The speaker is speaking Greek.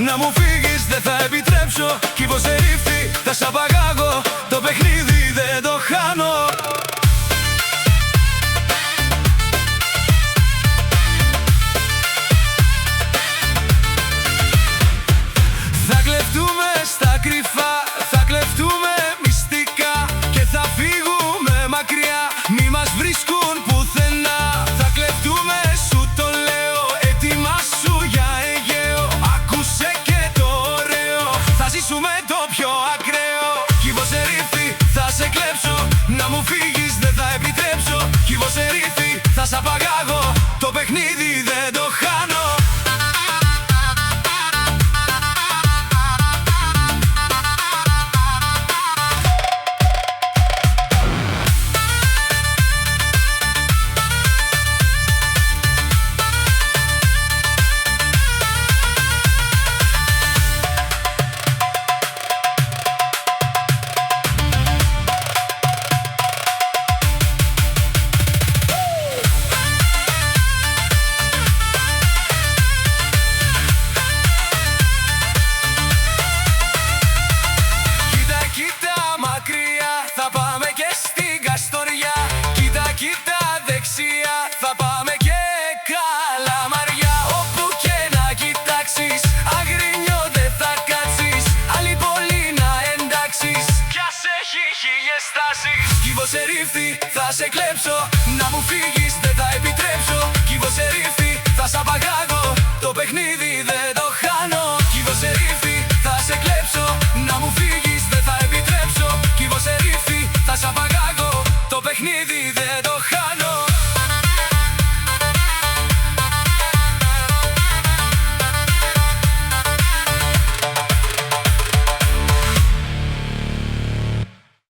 να μου φύγεις δεν θα επιτρέψω. Κι πως ερήφθη θα σ' απαγάγω, το παιχνίδι δεν το χάνω. Θα κλεφτούμε στα κρυφά, θα κλεφτούμε μυστικά και θα φύγουμε μακριά, μη μας βρίσκουν πουθενά. Θα κλεφτούμε, σου το λέω, ετοιμάσου για Αιγαίο. Άκουσε και το ωραίο, θα ζήσουμε το πιο ακραίο. Κι πως ερήφθη θα σε κλέψω, να μου φύγεις δεν θα επιτρέψω. Κι πως ερήφθη θα σ' απαγάγω, το παιχνίδι δεν το χάνω. Θα πάμε και στην Καστοριά. Κοίτα, κοίτα δεξιά, θα πάμε και Καλαμαριά. Όπου και να κοιτάξεις, Αγρίνιο δεν θα κάτσεις. Άλλη πόλη να εντάξεις, κι ας έχει χίλιες στάσεις. Κι πως ερήφθη θα σε κλέψω,